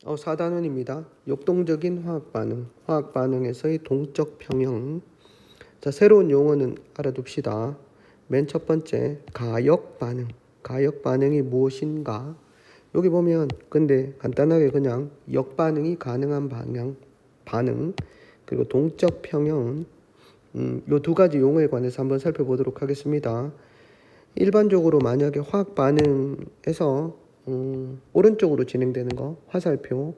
4단원입니다. 역동적인 화학 반응, 화학 반응에서의 동적 평형. 자, 새로운 용어는 알아둡시다. 맨 첫 번째, 가역 반응. 가역 반응이 무엇인가? 여기 보면 근데 간단하게 그냥 역반응이 가능한 반응, 그리고 동적 평형은 요 두 가지 용어에 관해서 한번 살펴보도록 하겠습니다. 일반적으로 만약에 화학 반응에서 오른쪽으로 진행되는 거, 화살표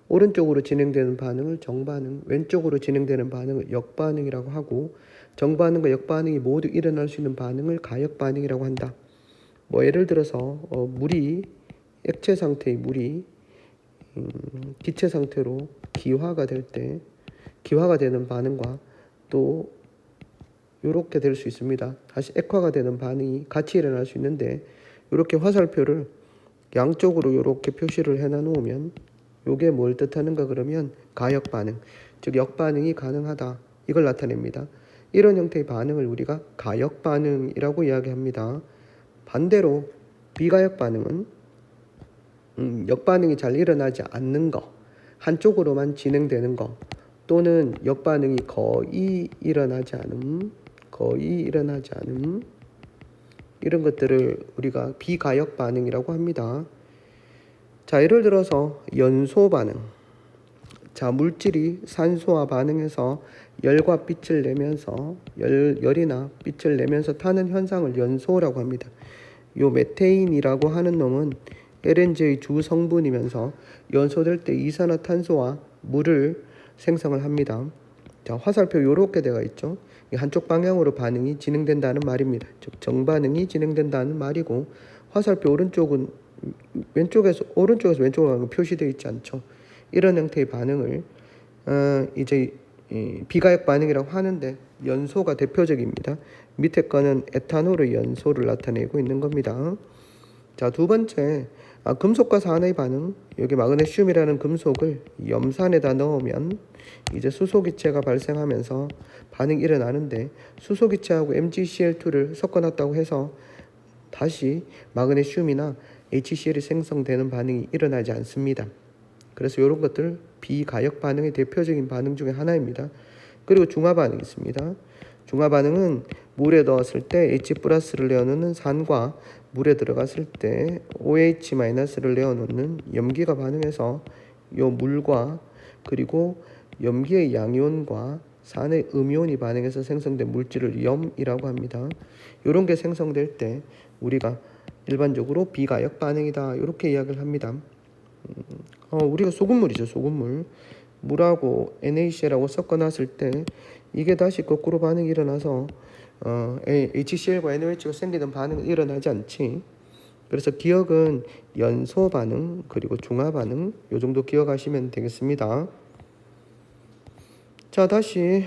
오른쪽으로 진행되는 반응을 정반응, 왼쪽으로 진행되는 반응을 역반응이라고 하고, 정반응과 역반응이 모두 일어날 수 있는 반응을 가역반응이라고 한다. 뭐 예를 들어서 물이, 액체 상태의 물이 기체 상태로 기화가 될 때, 기화가 되는 반응과 또 이렇게 될 수 있습니다. 다시 액화가 되는 반응이 같이 일어날 수 있는데, 이렇게 화살표를 양쪽으로 이렇게 표시를 해놔 놓으면 이게 뭘 뜻하는가 그러면 가역 반응, 즉 역반응이 가능하다, 이걸 나타냅니다. 이런 형태의 반응을 우리가 가역 반응이라고 이야기합니다. 반대로 비가역 반응은 역반응이 잘 일어나지 않는 거, 한쪽으로만 진행되는 거, 또는 역반응이 거의 일어나지 않음, 이런 것들을 우리가 비가역 반응이라고 합니다. 자, 예를 들어서 연소 반응. 자, 물질이 산소와 반응해서 열과 빛을 내면서 열이나 빛을 내면서 타는 현상을 연소라고 합니다. 요 메테인이라고 하는 놈은 LNG의 주 성분이면서 연소될 때 이산화탄소와 물을 생성을 합니다. 자, 화살표 요렇게 되어 있죠. 한쪽 방향으로 반응이 진행된다는 말입니다. 즉 정반응이 진행된다는 말이고, 화살표 오른쪽은 오른쪽에서 왼쪽으로 가는 거 표시되어 있지 않죠. 이런 형태의 반응을 이제 비가역 반응이라고 하는데, 연소가 대표적입니다. 밑에 거는 에탄올의 연소를 나타내고 있는 겁니다. 자, 두 번째, 금속과 산의 반응. 여기 마그네슘이라는 금속을 염산에다 넣으면 이제 수소기체가 발생하면서 반응이 일어나는데, 수소기체하고 MgCl2를 섞어놨다고 해서 다시 마그네슘이나 HCl이 생성되는 반응이 일어나지 않습니다. 그래서 이런 것들 비가역 반응의 대표적인 반응 중에 하나입니다. 그리고 중화 반응이 있습니다. 중화 반응은 물에 넣었을 때 H+를 내어놓는 산과 물에 들어갔을 때 OH-를 내어놓는 염기가 반응해서 이 물과 그리고 염기의 양이온과 산의 음이온이 반응해서 생성된 물질을 염이라고 합니다. 이런 게 생성될 때 우리가 일반적으로 비가역 반응이다, 이렇게 이야기를 합니다. 우리가 소금물이죠, 소금물. 물하고 NaCl하고 섞어놨을 때 이게 다시 거꾸로 반응이 일어나서 HCl과 NaOH가 생기는 반응은 일어나지 않지. 그래서 기억은 연소 반응 그리고 중화 반응, 요 정도 기억하시면 되겠습니다. 자, 다시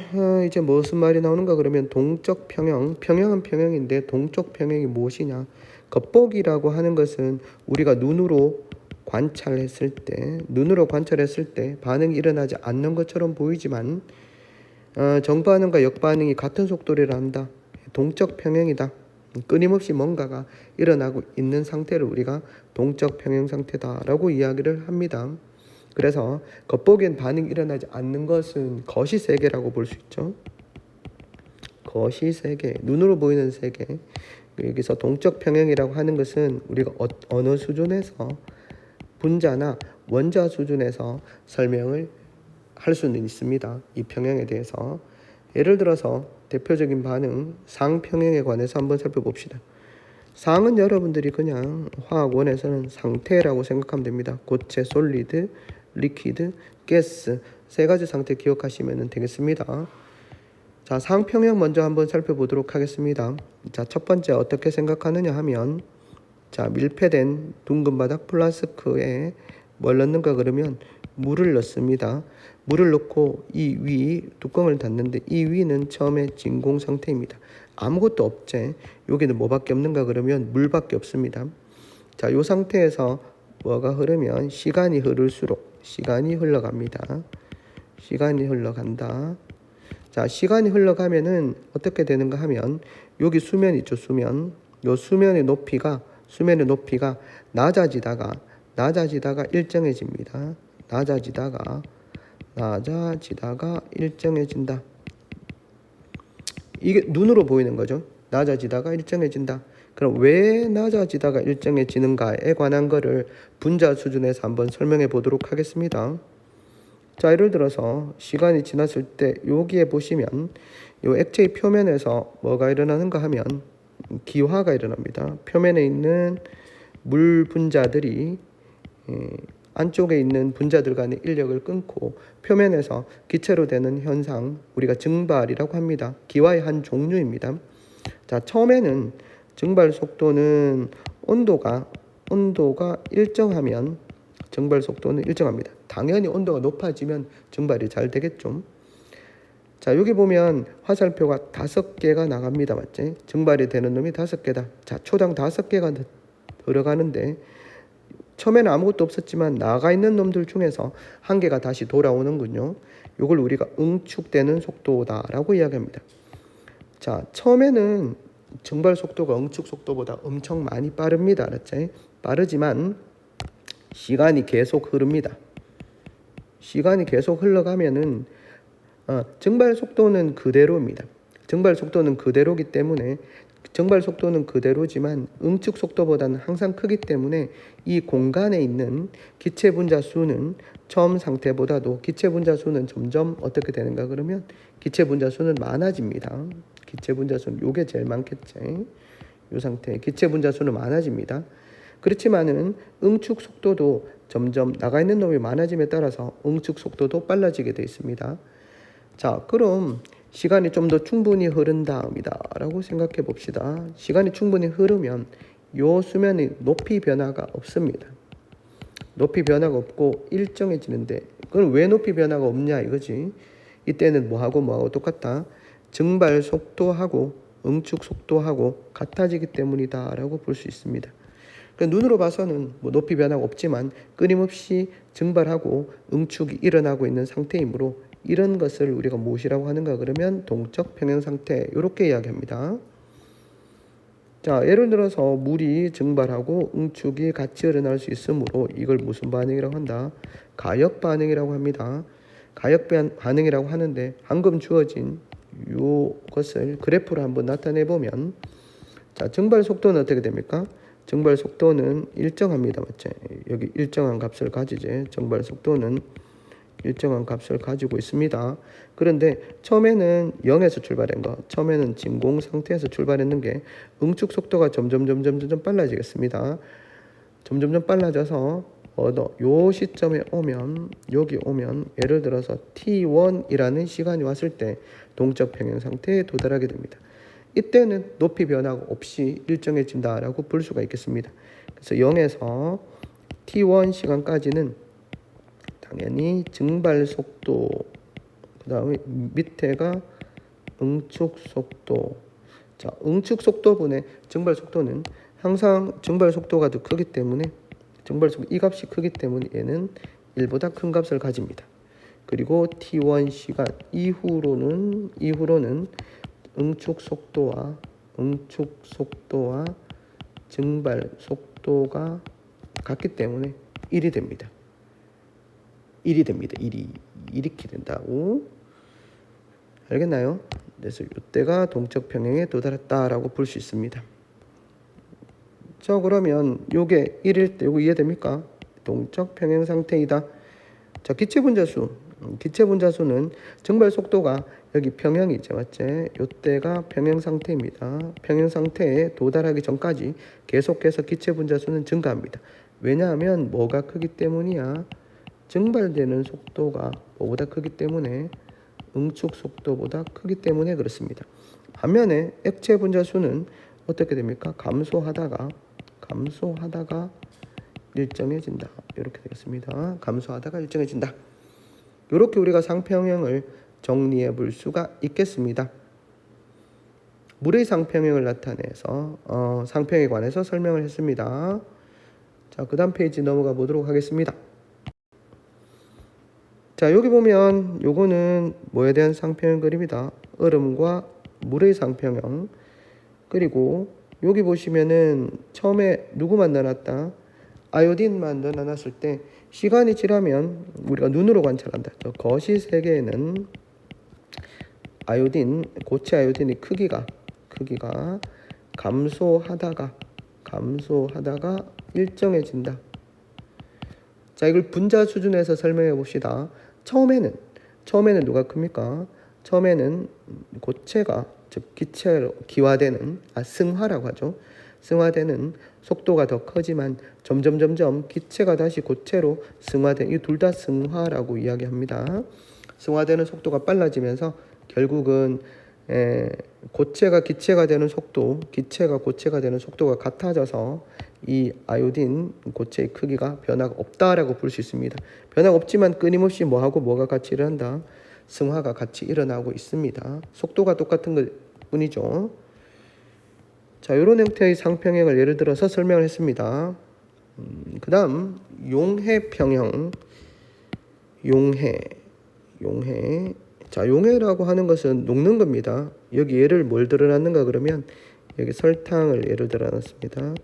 이제 무슨 말이 나오는가 그러면 동적 평형. 평형은 평형인데 동적 평형이 무엇이냐? 겉보기라고 하는 것은 우리가 눈으로 관찰했을 때 반응이 일어나지 않는 것처럼 보이지만 정반응과 역반응이 같은 속도를 한다. 동적 평형이다. 끊임없이 뭔가가 일어나고 있는 상태를 우리가 동적 평형 상태다라고 이야기를 합니다. 그래서 겉보기엔 반응이 일어나지 않는 것은 거시세계라고 볼 수 있죠. 거시세계, 눈으로 보이는 세계. 여기서 동적 평형이라고 하는 것은 우리가 어느 수준에서, 분자나 원자 수준에서 설명을 할 수는 있습니다. 이 평형에 대해서. 예를 들어서 대표적인 반응 상평형에 관해서 한번 살펴봅시다. 상은 여러분들이 그냥 화학원에서는 상태라고 생각하면 됩니다. 고체, 솔리드, 리퀴드, 가스, 세 가지 상태 기억하시면 되겠습니다. 자, 상평형 먼저 한번 살펴보도록 하겠습니다. 자, 첫 번째 어떻게 생각하느냐 하면, 자, 밀폐된 둥근 바닥 플라스크에 뭘 넣는가 그러면 물을 넣습니다. 물을 넣고 이 위 뚜껑을 닫는데, 이 위는 처음에 진공 상태입니다. 아무것도 없지. 여기는 뭐밖에 없는가 그러면 물밖에 없습니다. 자, 이 상태에서 뭐가 흐르면 시간이 흐를수록 시간이 흘러갑니다. 시간이 흘러간다. 자, 시간이 흘러가면은 어떻게 되는가 하면, 여기 수면 있죠, 수면. 요 수면의 높이가 낮아지다가 일정해집니다. 낮아지다가 일정해진다. 이게 눈으로 보이는 거죠. 낮아지다가 일정해진다. 그럼 왜 낮아지다가 일정해지는가에 관한 거를 분자 수준에서 한번 설명해 보도록 하겠습니다. 자, 예를 들어서 시간이 지났을 때 여기에 보시면 요 액체의 표면에서 뭐가 일어나는가 하면 기화가 일어납니다. 표면에 있는 물 분자들이 안쪽에 있는 분자들 간의 인력을 끊고 표면에서 기체로 되는 현상, 우리가 증발이라고 합니다. 기화의 한 종류입니다. 자, 처음에는 증발 속도는 온도가 일정하면 증발 속도는 일정합니다. 당연히 온도가 높아지면 증발이 잘 되겠죠. 자, 여기 보면 화살표가 5개가 나갑니다. 맞지? 증발이 되는 놈이 5개다. 자, 초당 5개가 들어가는데 처음에는 아무것도 없었지만 나가 있는 놈들 중에서 한 개가 다시 돌아오는군요. 이걸 우리가 응축되는 속도다라고 이야기합니다. 자, 처음에는 증발 속도가 응축 속도보다 엄청 많이 빠릅니다. 알았지? 빠르지만 시간이 계속 흐릅니다. 시간이 계속 흘러가면은 증발 속도는 그대로입니다. 증발 속도는 그대로기 때문에 증발 속도는 그대로지만 응축 속도보다는 항상 크기 때문에 이 공간에 있는 기체 분자 수는 처음 상태보다도 기체 분자 수는 점점 어떻게 되는가 그러면 기체 분자 수는 많아집니다. 기체 분자 수는 요게 제일 많겠지. 요 상태 기체 분자 수는 많아집니다. 그렇지만은 응축 속도도 점점 나가 있는 놈이 많아짐에 따라서 응축 속도도 빨라지게 되어 있습니다. 자, 그럼 시간이 좀 더 충분히 흐른 다음이다 라고 생각해 봅시다. 시간이 충분히 흐르면 요 수면의 높이 변화가 없습니다. 높이 변화가 없고 일정해지는데 그럼 왜 높이 변화가 없냐 이거지. 이때는 뭐하고 똑같다. 증발 속도하고 응축 속도하고 같아지기 때문이다 라고 볼 수 있습니다. 그러니까 눈으로 봐서는 뭐 높이 변화가 없지만 끊임없이 증발하고 응축이 일어나고 있는 상태이므로 이런 것을 우리가 무엇이라고 하는가 그러면 동적 평형 상태 이렇게 이야기합니다. 자, 예를 들어서 물이 증발하고 응축이 같이 일어날 수 있으므로 이걸 무슨 반응이라고 한다? 가역 반응이라고 합니다. 가역 반응이라고 하는데 방금 주어진 이것을 그래프로 한번 나타내 보면 자, 증발 속도는 어떻게 됩니까? 증발 속도는 일정합니다. 맞죠? 여기 일정한 값을 가지지. 증발 속도는 일정한 값을 가지고 있습니다. 그런데 처음에는 0에서 출발한 거, 처음에는 진공 상태에서 출발했는 게 응축 속도가 점점 빨라지겠습니다. 점점 빨라져서 요 시점에 오면 여기 오면 예를 들어서 T1이라는 시간이 왔을 때 동적 평형 상태에 도달하게 됩니다. 이때는 높이 변화가 없이 일정해진다라고 볼 수가 있겠습니다. 그래서 0에서 T1 시간까지는 당연히 증발 속도, 그 다음에 밑에가 응축 속도. 자, 응축 속도분의 증발 속도는 항상 증발 속도가 더 크기 때문에 증발 속도 이 값이 크기 때문에 얘는 1보다 큰 값을 가집니다. 그리고 T1 시간 이후로는 응축 속도와 증발 속도가 같기 때문에 1이 됩니다. 1이 이렇게 된다고. 알겠나요? 그래서 이때가 동적 평형에 도달했다라고 볼 수 있습니다. 자, 그러면 요게 1일 때 요거 이해됩니까? 동적 평형 상태이다. 자, 기체 분자수는 증발 속도가 여기 평형이죠. 맞지? 요때가 평형 상태입니다. 평형 상태에 도달하기 전까지 계속해서 기체 분자수는 증가합니다. 왜냐하면 뭐가 크기 때문이야? 증발되는 속도가 뭐보다 크기 때문에 응축 속도보다 크기 때문에 그렇습니다. 반면에 액체 분자수는 어떻게 됩니까? 감소하다가 일정해진다. 이렇게 되겠습니다. 감소하다가 일정해진다. 이렇게 우리가 상평형을 정리해 볼 수가 있겠습니다. 물의 상평형을 나타내서 상평에 관해서 설명을 했습니다. 자, 그 다음 페이지 넘어가 보도록 하겠습니다. 자, 여기 보면 요거는 뭐에 대한 상평형 그림이다. 얼음과 물의 상평형. 그리고 여기 보시면은 처음에 누구만 넣어놨다? 아요딘만 넣어놨을 때 시간이 지나면 우리가 눈으로 관찰한다. 저 거시 세계에는 아요딘, 고체 아요딘의 크기가 감소하다가 일정해진다. 자, 이걸 분자 수준에서 설명해 봅시다. 처음에는 누가 큽니까? 처음에는 고체가, 즉 기체로 기화되는, 승화라고 하죠. 승화되는 속도가 더 커지만 점점 기체가 다시 고체로 승화되는, 이 둘 다 승화라고 이야기합니다. 승화되는 속도가 빨라지면서 결국은 고체가 기체가 되는 속도, 기체가 고체가 되는 속도가 같아져서 이 아요딘 고체의 크기가 변화가 없다라고 볼 수 있습니다. 변화가 없지만 끊임없이 뭐가 같이 일어난다? 승화가 같이 일어나고 있습니다. 속도가 똑같은 것 뿐이죠. 자, 이런 형태의 상평형을 예를 들어서 설명을 했습니다. 그 다음 용해평형. 용해. 자, 용해라고 하는 것은 녹는 겁니다. 여기 예를 뭘 들어놨는가 그러면 여기 설탕을 예를 들어놨습니다.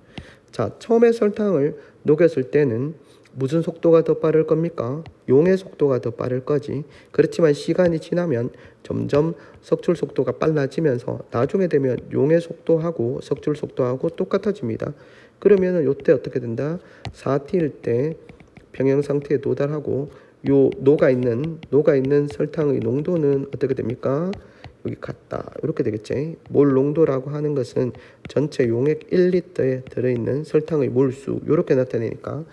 자, 처음에 설탕을 녹였을 때는 무슨 속도가 더 빠를 겁니까? 용의 속도가 더 빠를 거지. 그렇지만 시간이 지나면 점점 석출 속도가 빨라지면서 나중에 되면 용의 속도하고 석출 속도하고 똑같아집니다. 그러면은 요때 어떻게 된다? 4T일 때 평형 상태에 도달하고 요 녹아있는 설탕의 농도는 어떻게 됩니까? 여기 같다. 이렇게 되겠지. 몰 농도라고 하는 것은 전체 용액 1리터에 들어있는 설탕의 몰수, 이렇게 나타내니까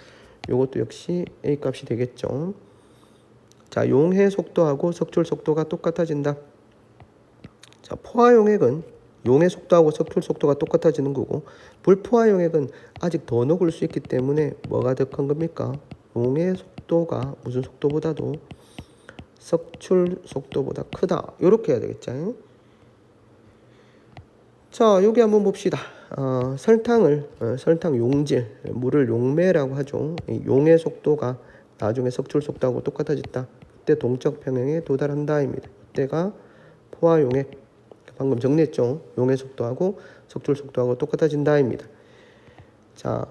이것도 역시 A 값이 되겠죠. 자, 용해 속도하고 석출 속도가 똑같아진다. 자, 포화 용액은 용해 속도하고 석출 속도가 똑같아지는 거고, 불포화 용액은 아직 더 녹을 수 있기 때문에 뭐가 더 큰 겁니까? 용해 속도가 무슨 속도보다도 석출 속도보다 크다. 이렇게 해야 되겠죠. 자, 여기 한번 봅시다. 설탕 용질, 물을 용매라고 하죠. 용의 속도가 나중에 석출 속도하고 똑같아졌다. 그때 동적 평형에 도달한다입니다. 그때가 포화 용액, 방금 정리했죠. 용의 속도하고 석출 속도하고 똑같아진다입니다. 자,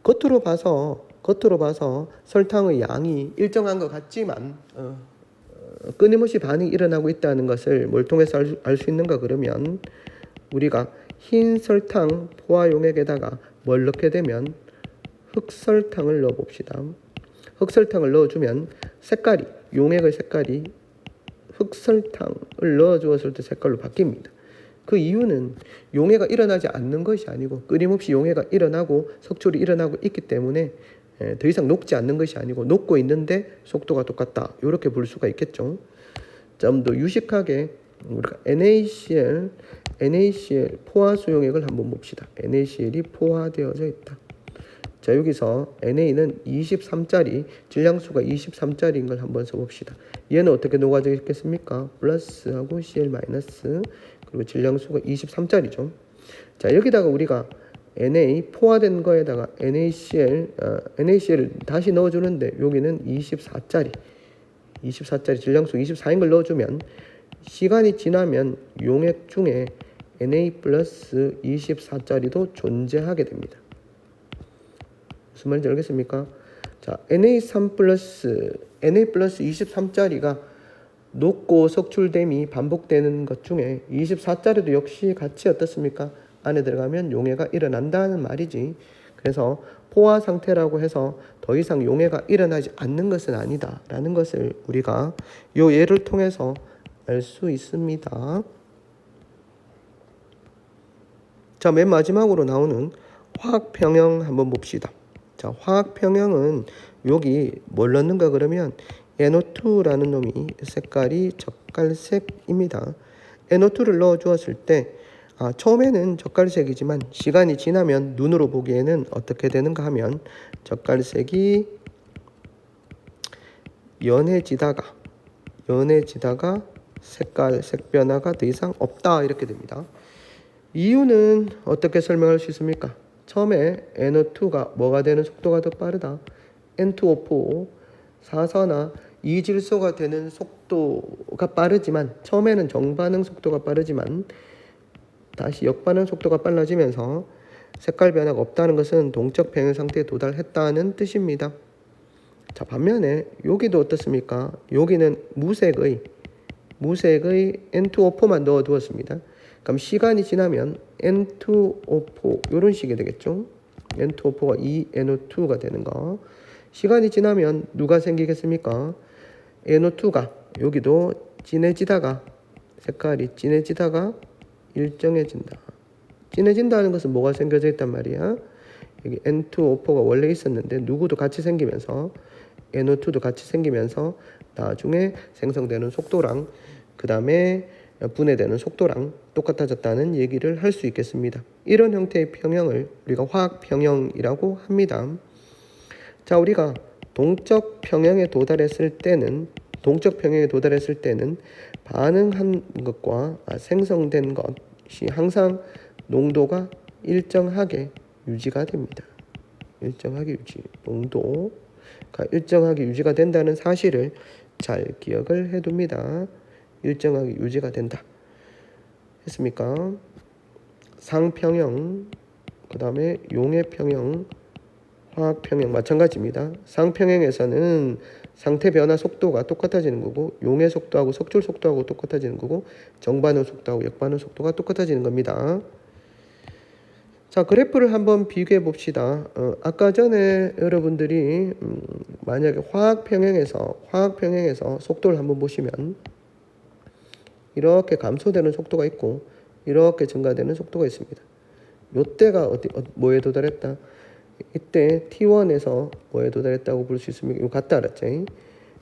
겉으로 봐서 설탕의 양이 일정한 것 같지만 끊임없이 반응이 일어나고 있다는 것을 뭘 통해서 알 수 있는가 그러면 우리가 흰 설탕 포화 용액에다가 뭘 넣게 되면 흑설탕을 넣어 봅시다. 흑설탕을 넣어주면 용액의 색깔이 흑설탕을 넣어 주었을 때 색깔로 바뀝니다. 그 이유는 용해가 일어나지 않는 것이 아니고 끊임없이 용해가 일어나고 석출이 일어나고 있기 때문에 더 이상 녹지 않는 것이 아니고 녹고 있는데 속도가 똑같다. 이렇게 볼 수가 있겠죠. 좀 더 유식하게 우리가 NaCl 포화 수용액을 한번 봅시다. NaCl이 포화되어져 있다. 자, 여기서 Na는 23짜리, 질량수가 23짜리인 걸 한번 써봅시다. 얘는 어떻게 녹아져 있겠습니까? 플러스하고 Cl 마이너스, 그리고 질량수가 23짜리죠. 자, 여기다가 우리가 Na 포화된 거에다가 NaCl을 다시 넣어주는데 여기는 24짜리 질량수 24인 걸 넣어주면 시간이 지나면 용액 중에 Na 플러스 24짜리도 존재하게 됩니다. 무슨 말인지 알겠습니까? 자, Na 플러스 23짜리가 녹고 석출됨이 반복되는 것 중에 24짜리도 역시 같이 어떻습니까? 안에 들어가면 용해가 일어난다는 말이지. 그래서 포화 상태라고 해서 더 이상 용해가 일어나지 않는 것은 아니다 라는 것을 우리가 이 예를 통해서 알 수 있습니다. 자, 맨 마지막으로 나오는 화학평형 한번 봅시다. 자, 화학평형은 여기 뭘 넣는가 그러면 NO2라는 놈이 색깔이 젓갈색입니다. NO2를 넣어 주었을 때 처음에는 젓갈색이지만 시간이 지나면 눈으로 보기에는 어떻게 되는가 하면 젓갈색이 연해지다가 색 변화가 더 이상 없다 이렇게 됩니다. 이유는 어떻게 설명할 수 있습니까? 처음에 NO2가 뭐가 되는 속도가 더 빠르다. N2O4 사선화 이질소가 되는 속도가 빠르지만 처음에는 정반응 속도가 빠르지만 다시 역반응 속도가 빨라지면서 색깔 변화가 없다는 것은 동적 평형 상태에 도달했다는 뜻입니다. 자, 반면에 여기도 어떻습니까? 여기는 무색의 N2O4만 넣어 두었습니다. 그럼 시간이 지나면 N2O4 이런 식이 되겠죠. N2O4가 2NO2가 되는 거. 시간이 지나면 누가 생기겠습니까? NO2가 여기도 진해지다가 색깔이 진해지다가 일정해진다. 진해진다는 것은 뭐가 생겨져 있단 말이야? 여기 N2O4가 원래 있었는데 누구도 같이 생기면서 NO2도 같이 생기면서 나중에 생성되는 속도랑 그 다음에 분해되는 속도랑 똑같아졌다는 얘기를 할 수 있겠습니다. 이런 형태의 평형을 우리가 화학 평형이라고 합니다. 자, 우리가 동적 평형에 도달했을 때는 반응한 것과 생성된 것이 항상 농도가 일정하게 유지가 됩니다. 농도가 일정하게 유지가 된다는 사실을 잘 기억을 해둡니다. 일정하게 유지가 된다. 했습니까? 상평형, 그 다음에 용해평형, 화학평형 마찬가지입니다. 상평형에서는 상태 변화 속도가 똑같아지는 거고, 용해 속도하고 석출 속도하고 똑같아지는 거고, 정반응 속도하고 역반응 속도가 똑같아지는 겁니다. 자, 그래프를 한번 비교해 봅시다. 아까 전에 여러분들이 만약에 화학평형에서 속도를 한번 보시면 이렇게 감소되는 속도가 있고 이렇게 증가되는 속도가 있습니다. 요때가 뭐에 도달했다? 이때 T1에서 뭐에 도달했다고 볼 수 있습니까? 이거 같다 알았지?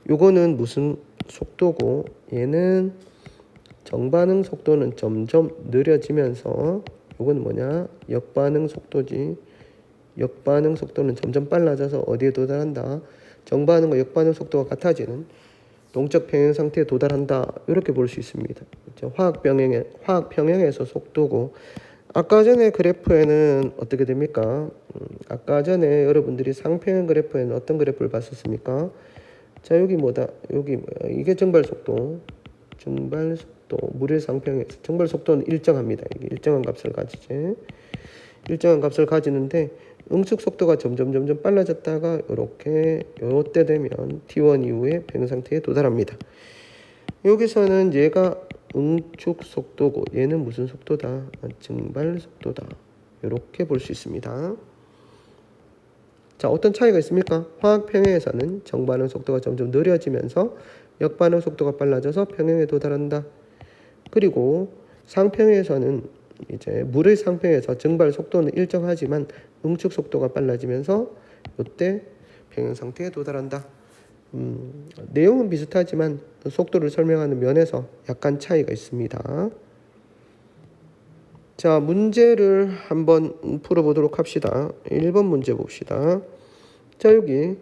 요거는 무슨 속도고 얘는 정반응 속도는 점점 느려지면서 요거는 뭐냐? 역반응 속도지. 역반응 속도는 점점 빨라져서 어디에 도달한다? 정반응과 역반응 속도가 같아지는 동적 평형 상태에 도달한다. 이렇게 볼 수 있습니다. 그렇죠? 화학평형에서 속도고 아까 전에 그래프에는 어떻게 됩니까? 아까 전에 여러분들이 상평형 그래프에는 어떤 그래프를 봤었습니까? 자, 여기 뭐다? 여기 뭐야? 이게 정발 속도. 물의 상평에서 정발 속도는 일정합니다. 이게 일정한 값을 가지지. 일정한 값을 가지는데 응축 속도가 점점 빨라졌다가 이렇게 요때 되면 T1 이후에 평형 상태에 도달합니다. 여기서는 얘가 응축 속도고 얘는 무슨 속도다? 증발 속도다. 이렇게 볼 수 있습니다. 자, 어떤 차이가 있습니까? 화학 평형에서는 정반응 속도가 점점 느려지면서 역반응 속도가 빨라져서 평형에 도달한다. 그리고 상평형에서는 이제 물의 상평에서 증발 속도는 일정하지만 응축 속도가 빨라지면서 이때 평형 상태에 도달한다. 내용은 비슷하지만 속도를 설명하는 면에서 약간 차이가 있습니다. 자, 문제를 한번 풀어보도록 합시다. 1번 문제 봅시다. 자, 여기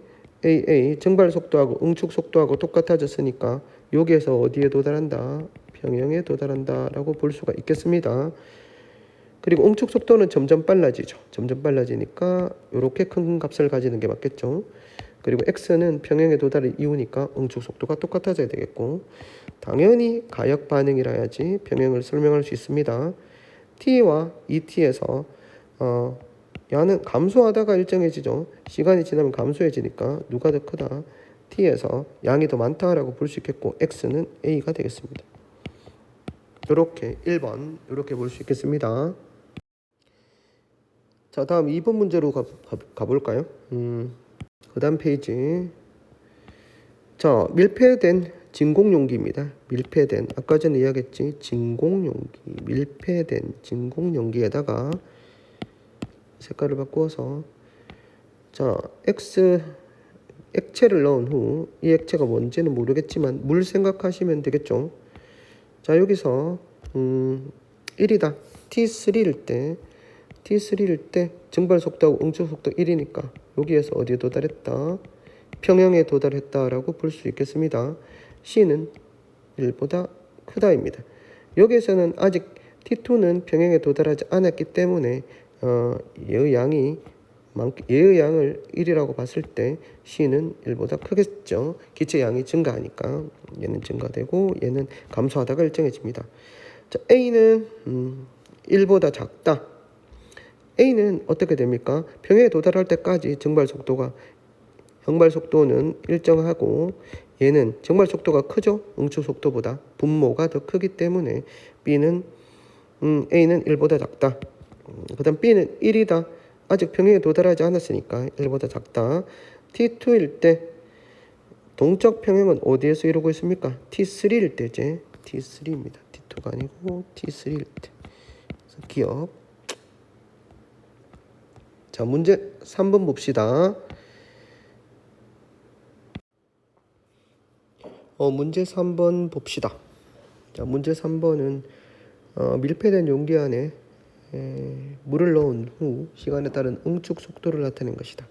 AA 증발 속도하고 응축 속도하고 똑같아졌으니까 여기에서 어디에 도달한다? 평형에 도달한다 라고 볼 수가 있겠습니다. 그리고 응축 속도는 점점 빨라지죠. 점점 빨라지니까 이렇게 큰 값을 가지는 게 맞겠죠. 그리고 X는 평형에 도달을 이유니까 응축 속도가 똑같아져야 되겠고 당연히 가역 반응이라 해야지 평형을 설명할 수 있습니다. T와 ET에서 야는 감소하다가 일정해지죠. 시간이 지나면 감소해지니까 누가 더 크다? T에서 양이 더 많다라고 볼 수 있겠고 X는 A가 되겠습니다. 이렇게 1번 이렇게 볼 수 있겠습니다. 자, 다음 2번 문제로 가볼까요? 그 다음 페이지. 자, 밀폐된 진공용기입니다. 밀폐된 아까 전에 이야기했지 진공용기 밀폐된 진공용기에다가 색깔을 바꾸어서 자 X 액체를 넣은 후 이 액체가 뭔지는 모르겠지만 물 생각하시면 되겠죠. 자, 여기서 1이다 T3일 때 증발 속도하고 응축 속도 1이니까 여기에서 어디에 도달했다? 평형에 도달했다라고 볼 수 있겠습니다. C는 1보다 크다입니다. 여기에서는 아직 T2는 평형에 도달하지 않았기 때문에 얘의 양을 1이라고 봤을 때 C는 1보다 크겠죠. 기체 양이 증가하니까 얘는 증가되고 얘는 감소하다가 일정해집니다. 자, A는 1보다 작다. A는 어떻게 됩니까? 평형에 도달할 때까지 증발 속도가 형발 속도는 일정하고 얘는 정발 속도가 크죠? 응축 속도보다. 분모가 더 크기 때문에 B는 A는 1보다 작다. 그 다음 B는 1이다. 아직 평행에 도달하지 않았으니까 1보다 작다. T2일 때 동적 평행은 어디에서 이루고 있습니까? T3일 때지. T3입니다. T2가 아니고 T3일 때. 그래서 기억. 자, 문제 3번 봅시다. 문제 3번 봅시다. 자, 문제 3번은 밀폐된 용기 안에 물을 넣은 후 시간에 따른 응축 속도를 나타낸 것이다.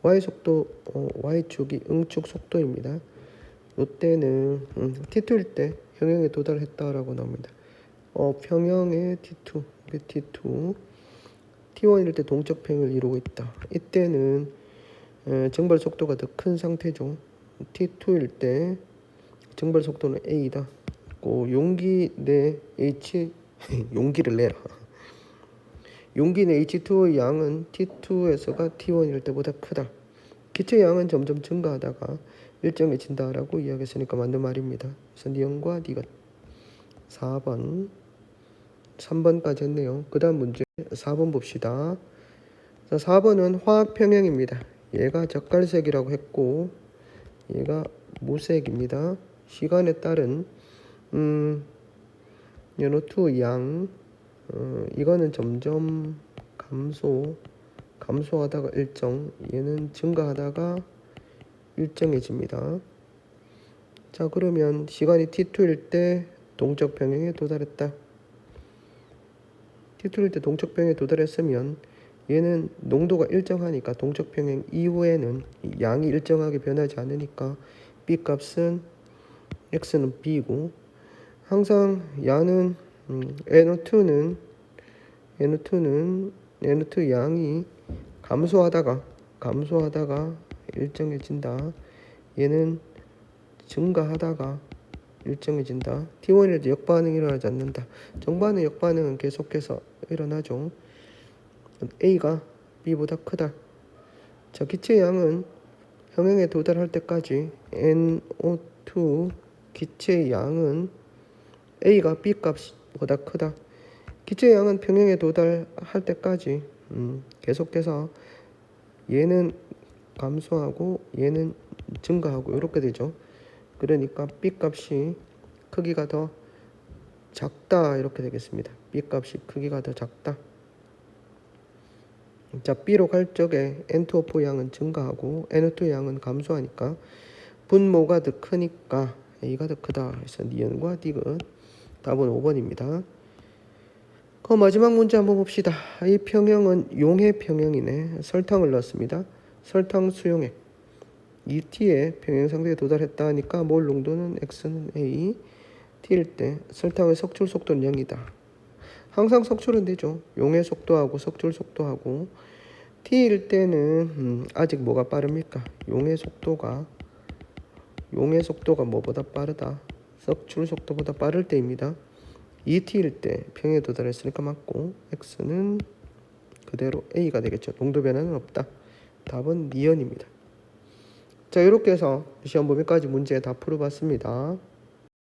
y축이 응축 속도입니다. 이때는 T2일 때 평형에 도달했다라고 나옵니다. 평형의 T2, T2, T1일 때 동적 평형을 이루고 있다. 이때는 정발 속도가 더 큰 상태죠. T2일 때 정발 속도는 A다. 용기 내 H 용기를 내라. 용기 내 H2의 양은 T2에서가 T1일 때보다 크다. 기체 양은 점점 증가하다가 일정해진다라고 이야기했으니까 맞는 말입니다. 그래서 니은과 니것 4번 3번까지 했네요. 그 다음 문제 4번 봅시다. 자, 4번은 화학평형입니다. 얘가 젓갈색이라고 했고 얘가 무색입니다. 시간에 따른 연호2 양 이거는 점점 감소하다가 일정, 얘는 증가하다가 일정해집니다. 자, 그러면 시간이 T2일 때 동적 평형에 도달했다. T2일 때 동적 평형에 도달했으면 얘는 농도가 일정하니까 동적 평형 이후에는 양이 일정하게 변하지 않으니까 B 값은 X는 B이고, 항상 야는 NO2 양이 감소하다가 일정해진다. 얘는 증가하다가 일정해진다. T1일 때 역반응이 일어나지 않는다. 정반응 역반응은 계속해서 일어나죠. A가 B보다 크다. 자, 기체 양은 평형에 도달할 때까지 NO2 기체 양은 A가 B 값보다 크다. 기체 양은 평형에 도달할 때까지 계속해서 얘는 감소하고 얘는 증가하고 이렇게 되죠. 그러니까 B 값이 크기가 더 작다 이렇게 되겠습니다. B 값이 크기가 더 작다. 자, B로 갈 적에 N2O4 양은 증가하고 NO2 양은 감소하니까 분모가 더 크니까 A가 더 크다. 그래서 니은과 디귿. 답은 5번입니다. 그 마지막 문제 한번 봅시다. 이 평형은 용해 평형이네. 설탕을 넣었습니다. 설탕 수용액 2T의 평형 상태에 도달했다 하니까 몰 농도는 X는 A. T일 때 설탕의 석출 속도는 0이다. 항상 석출은 되죠. 용해 속도하고 석출 속도하고. T일 때는 아직 뭐가 빠릅니까? 용해 속도가 뭐보다 빠르다? 석출 속도보다 빠를 때입니다. 2T일 때 평형에 도달했으니까 맞고, X는 그대로 A가 되겠죠. 농도 변화는 없다. 답은 니은입니다. 자, 이렇게 해서 시험 범위까지 문제 다 풀어봤습니다.